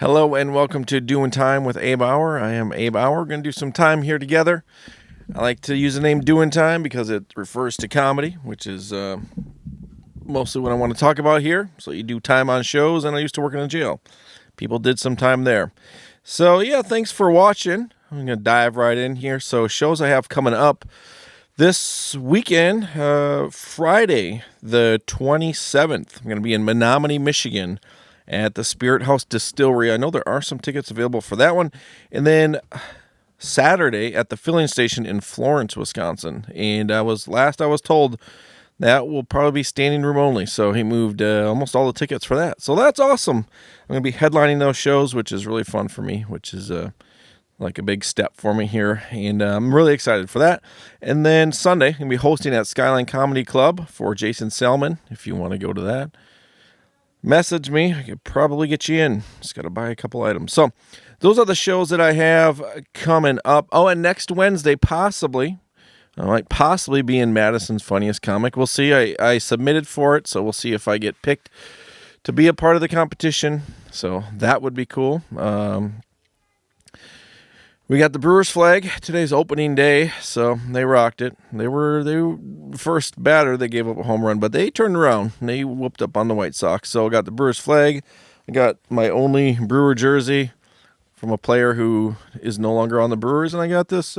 Hello and welcome to Doing Time with Abe Auer. I am Abe Auer. We're going to do some time here together. I like to use the name Doing Time because it refers to comedy, which is mostly what I want to talk about here. So you do time on shows, and I used to work in a jail. People did some time there. So yeah, thanks for watching. I'm going to dive right in here. So shows I have coming up this weekend, Friday the 27th. I'm going to be in Menominee, Michigan, at the Spirit House Distillery. I know there are some tickets available for that one. And then Saturday at the filling station in Florence, Wisconsin. And I was told that will probably be standing room only. So he moved almost all the tickets for that. So that's awesome. I'm going to be headlining those shows, which is really fun for me, which is like a big step for me here. And I'm really excited for that. And then Sunday, I'm going to be hosting at Skyline Comedy Club for Jason Selman, if you want to go to that. Message me. I could probably get you in. Just got to buy a couple items. So those are the shows that I have coming up. Oh, and next Wednesday, I might possibly be in Madison's Funniest Comic. We'll see. I submitted for it, so we'll see if I get picked to be a part of the competition. So that would be cool. We got the Brewers flag. Today's opening day, so they rocked it. They were first batter. They gave up a home run, but they turned around. They whooped up on the White Sox. So I got the Brewers flag. I got my only Brewer jersey from a player who is no longer on the Brewers, and I got this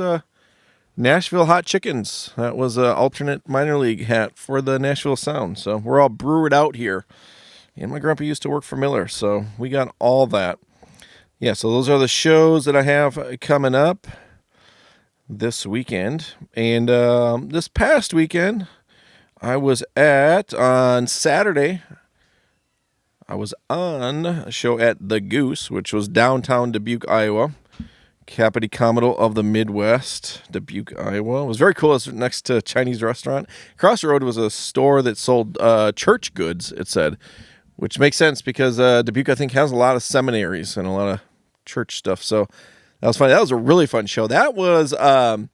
Nashville Hot Chickens. That was an alternate minor league hat for the Nashville Sound. So we're all brewered out here. And my grandpa used to work for Miller, so we got all that. Yeah, so those are the shows that I have coming up this weekend. And this past weekend, on Saturday, I was on a show at the Goose, which was downtown Dubuque, Iowa. Capital Commodore of the Midwest, Dubuque, Iowa. It was very cool. It was next to a Chinese restaurant. Across the road was a store that sold church goods, it said, which makes sense because Dubuque, I think, has a lot of seminaries and a lot of church stuff. So that was fun. That was a really fun show. That was a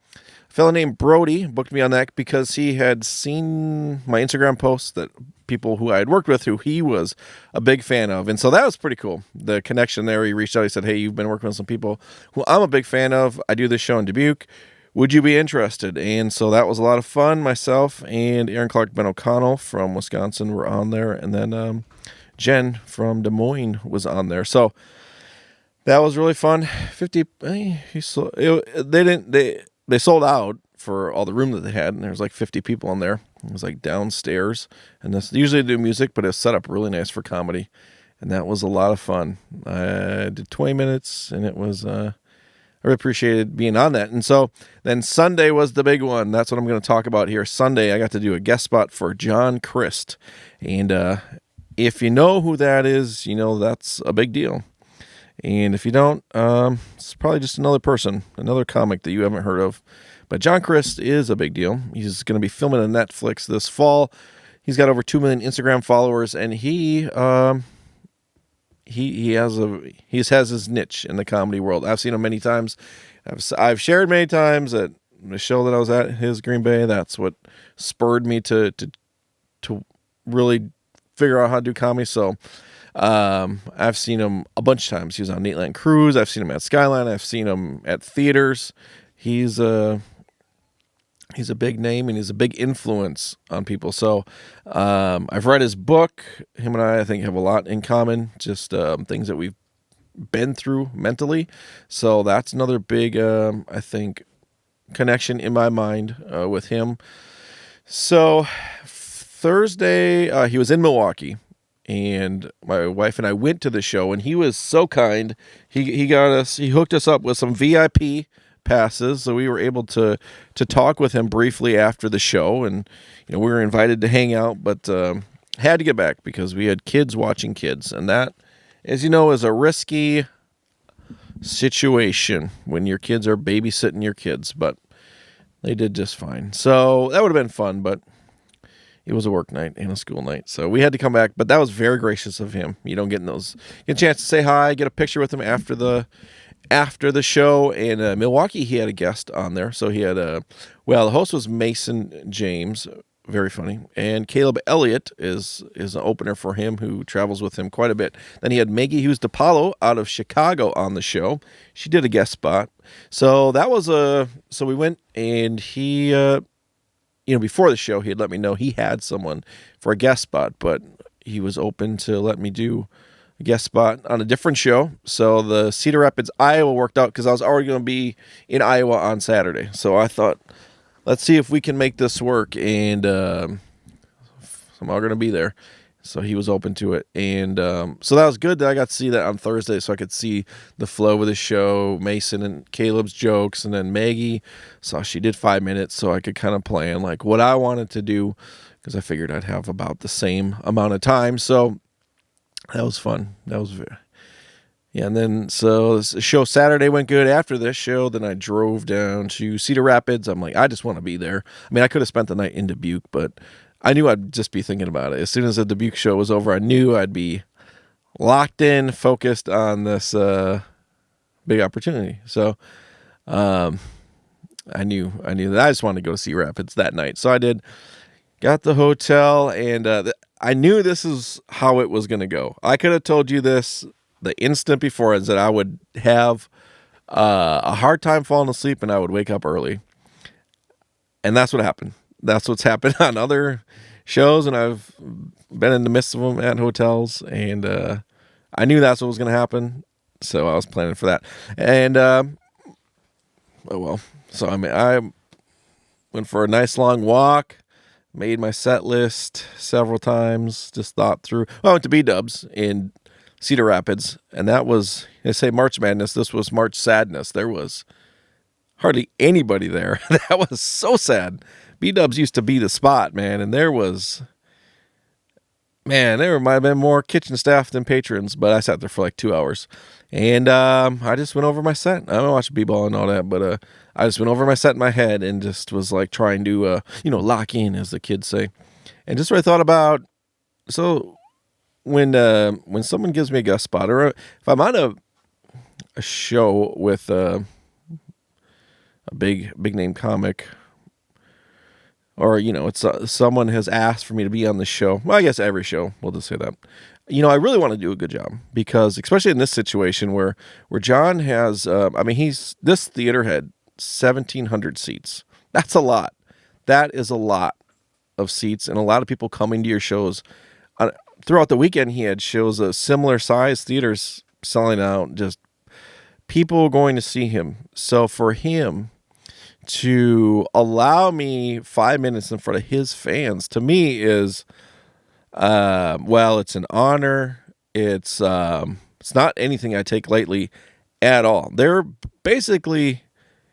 fellow named Brody booked me on that because he had seen my Instagram posts that people who I had worked with who he was a big fan of. And so that was pretty cool. The connection there, he reached out, he said, hey, you've been working with some people who I'm a big fan of. I do this show in Dubuque. Would you be interested? And so that was a lot of fun. Myself and Aaron Clark Ben O'Connell from Wisconsin were on there. And then Jen from Des Moines was on there. So that was really fun. They sold out for all the room that they had, and there was like 50 people in there. It was like downstairs, and this usually do music, but it was set up really nice for comedy, and that was a lot of fun. I did 20 minutes, and it was I really appreciated being on that. And so then Sunday was the big one. That's what I'm going to talk about here. Sunday, I got to do a guest spot for John Crist, and if you know who that is, you know that's a big deal. And if you don't, it's probably just another person, another comic that you haven't heard of. But John Crist is a big deal. He's going to be filming on Netflix this fall. He's got over 2 million Instagram followers, and he has his niche in the comedy world. I've seen him many times. I've shared many times at the show that I was at, his Green Bay. That's what spurred me to really figure out how to do comedy. So I've seen him a bunch of times. He was on Nateland Cruise. I've seen him at Skyline. I've seen him at theaters. He's a big name, and he's a big influence on people. So I've read his book. Him and I think, have a lot in common, just things that we've been through mentally. So that's another big, I think, connection in my mind with him. So Thursday, he was in Milwaukee. And my wife and I went to the show, and he was so kind. He hooked us up with some VIP passes, so we were able to talk with him briefly after the show. And we were invited to hang out, but had to get back because we had kids watching kids, and that, as you know, is a risky situation when your kids are babysitting your kids. But they did just fine. So that would have been fun, but it was a work night and a school night, so we had to come back. But that was very gracious of him. You don't get a chance to say hi, get a picture with him after the show. And Milwaukee, he had a guest on there. So he had the host was Mason James, very funny. And Caleb Elliott is an opener for him, who travels with him quite a bit. Then he had Maggie Hughes DiPaolo out of Chicago on the show. She did a guest spot. So that was so we went, and he, before the show, he had let me know he had someone for a guest spot, but he was open to let me do a guest spot on a different show. So the Cedar Rapids, Iowa worked out because I was already going to be in Iowa on Saturday. So I thought, let's see if we can make this work, and I'm all going to be there. So he was open to it, and so that was good that I got to see that on Thursday, so I could see the flow of the show, Mason and Caleb's jokes, and then Maggie. So she did 5 minutes, so I could kind of plan like what I wanted to do, because I figured I'd have about the same amount of time. So that was fun. That was very... Yeah, and then so the show Saturday went good. After this show, then I drove down to Cedar Rapids. I'm like, I just want to be there. I mean, I could have spent the night in Dubuque, but I knew I'd just be thinking about it. As soon as the Dubuque show was over, I knew I'd be locked in, focused on this big opportunity. So I knew that I just wanted to go to Cedar Rapids that night. So I did. Got the hotel, and I knew this is how it was going to go. I could have told you this the instant before, is that I would have a hard time falling asleep and I would wake up early. And that's what happened. That's what's happened on other shows, and I've been in the midst of them at hotels, and I knew that's what was going to happen, so I was planning for that. And, so I went for a nice long walk, made my set list several times, just thought through. Well, I went to B-Dubs in Cedar Rapids, and that was, I say March Madness, this was March Sadness. There was hardly anybody there. That was so sad. B-Dubs used to be the spot, man, and there might have been more kitchen staff than patrons, but I sat there for like 2 hours, and I just went over my set. I don't watch b-ball and all that, but I just went over my set in my head and just was like trying to, lock in, as the kids say, and just what I thought about. So when someone gives me a guest spot, or if I'm on a show with a big name comic, or it's someone has asked for me to be on the show. Well, I guess every show, we'll just say that. I really want to do a good job, because especially in this situation where John has, this theater had 1,700 seats. That's a lot. That is a lot of seats, and a lot of people coming to your shows. Throughout the weekend, he had shows of similar size theaters selling out, just people going to see him. So for him to allow me 5 minutes in front of his fans, to me is, it's an honor. It's not anything I take lightly at all. They're basically,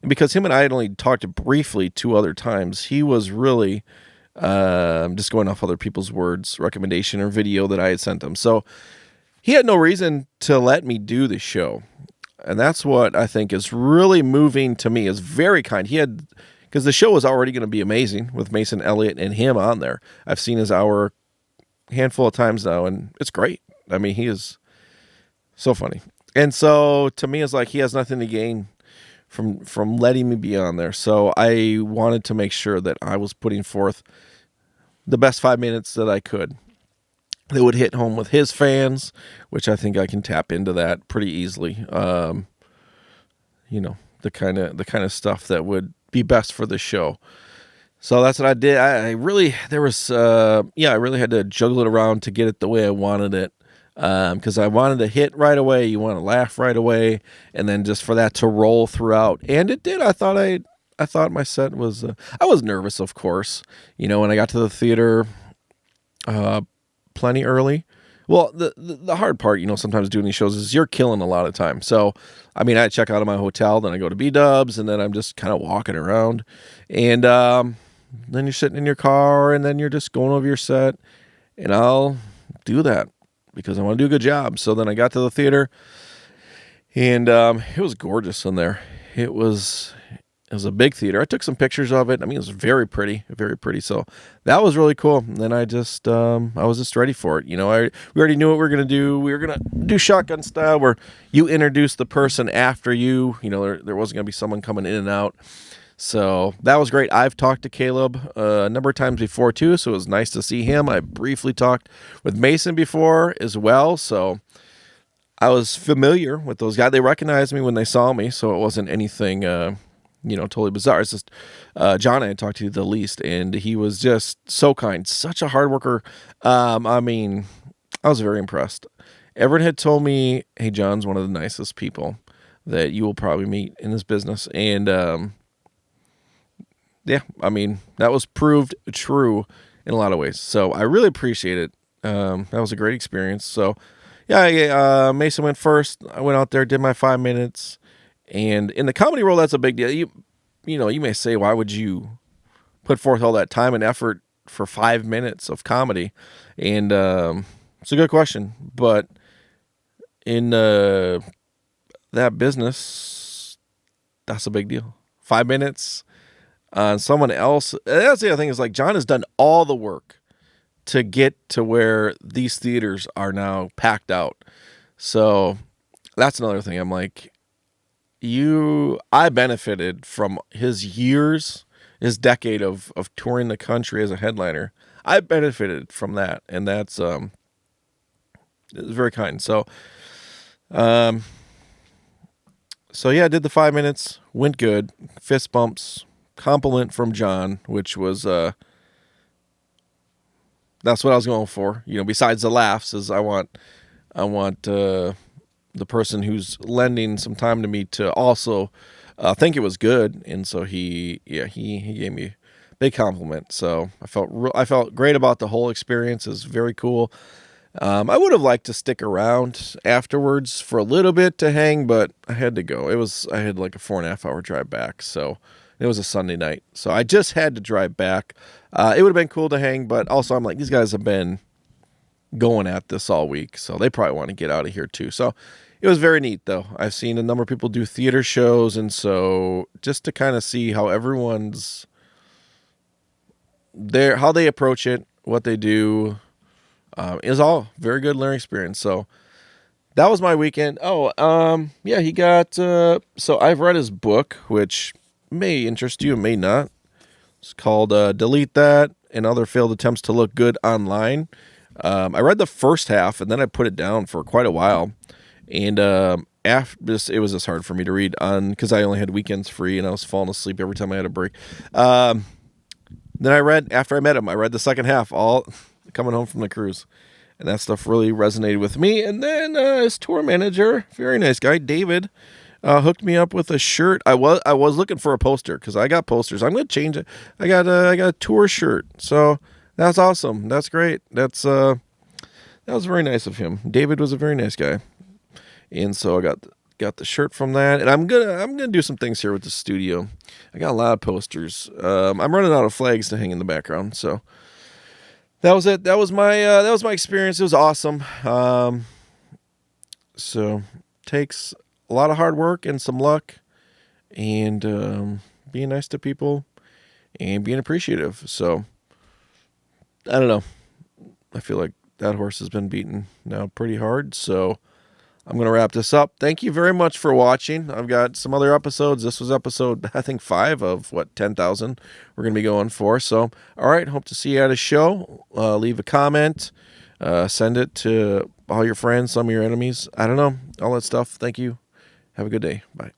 because him and I had only talked briefly 2 other times, he was really just going off other people's words, recommendation, or video that I had sent him. So he had no reason to let me do the show. And that's what I think is really moving to me, is very kind. Because the show was already going to be amazing with Mason Elliott and him on there. I've seen his hour a handful of times now, and it's great. I mean, he is so funny. And so to me, it's like he has nothing to gain from letting me be on there. So I wanted to make sure that I was putting forth the best 5 minutes that I could. That would hit home with his fans, which I think I can tap into that pretty easily. The kind of stuff that would be best for the show. So that's what I did. I really had to juggle it around to get it the way I wanted it. Because I wanted to hit right away. You want to laugh right away, and then just for that to roll throughout. And it did. I thought my set was. I was nervous, of course. When I got to the theater, plenty early. Well, the hard part, sometimes doing these shows is you're killing a lot of time. So, I check out of my hotel, then I go to B-Dubs, and then I'm just kind of walking around, and then you're sitting in your car, and then you're just going over your set, and I'll do that because I want to do a good job. So then I got to the theater, and it was gorgeous in there. It was a big theater. I took some pictures of it. It was very pretty, very pretty. So that was really cool. And then I was just ready for it. We already knew what we were going to do. We were going to do shotgun style, where you introduce the person after you. There wasn't going to be someone coming in and out. So that was great. I've talked to Caleb a number of times before too, so it was nice to see him. I briefly talked with Mason before as well, so I was familiar with those guys. They recognized me when they saw me, so it wasn't anything, totally bizarre. It's just John I had talked to the least, and he was just so kind, such a hard worker. I was very impressed. Everyone had told me, hey, John's one of the nicest people that you will probably meet in this business. And that was proved true in a lot of ways. So I really appreciate it. That was a great experience. So, Mason went first. I went out there, did my 5 minutes. And in the comedy world, that's a big deal. You may say, why would you put forth all that time and effort for 5 minutes of comedy? And it's a good question. But in that business, that's a big deal. 5 minutes on someone else. That's the other thing is like John has done all the work to get to where these theaters are now packed out. So that's another thing. I'm like, I benefited from his years, his decade of touring the country as a headliner. I benefited from that. And that's, it was very kind. So I did the 5 minutes, went good, fist bumps, compliment from John, which was, that's what I was going for. Besides the laughs is I want the person who's lending some time to me to also, think it was good. And so he gave me a big compliment. So I felt great about the whole experience. It was very cool. I would have liked to stick around afterwards for a little bit to hang, but I had to go. I had like a 4.5 hour drive back. So it was a Sunday night. So I just had to drive back. It would have been cool to hang, but also I'm like, these guys have been going at this all week. So they probably want to get out of here too. So it was very neat though. I've seen a number of people do theater shows. And so just to kind of see how everyone's there, how they approach it, what they do, is all very good learning experience. So that was my weekend. He got, so I've read his book, which may interest you, may not. It's called, Delete That and Other Failed Attempts to Look Good Online. I read the first half and then I put it down for quite a while. And, after this, it was just hard for me to read cause I only had weekends free and I was falling asleep every time I had a break. Then after I met him, I read the second half, all coming home from the cruise, and that stuff really resonated with me. And then his tour manager, very nice guy, David, hooked me up with a shirt. I was looking for a poster because I got posters. I'm going to change it. I got a tour shirt, so that's awesome. That's great. That was very nice of him. David was a very nice guy, and so I got the shirt from that. And I'm gonna do some things here with the studio. I got a lot of posters. I'm running out of flags to hang in the background, so. That was it. That was my experience. It was awesome. So takes a lot of hard work and some luck and being nice to people and being appreciative. So I don't know. I feel like that horse has been beaten now pretty hard. So I'm going to wrap this up. Thank you very much for watching. I've got some other episodes. This was episode, I think, 5 of 10,000 we're going to be going for. So, all right. Hope to see you at a show. Leave a comment. Send it to all your friends, some of your enemies. I don't know. All that stuff. Thank you. Have a good day. Bye.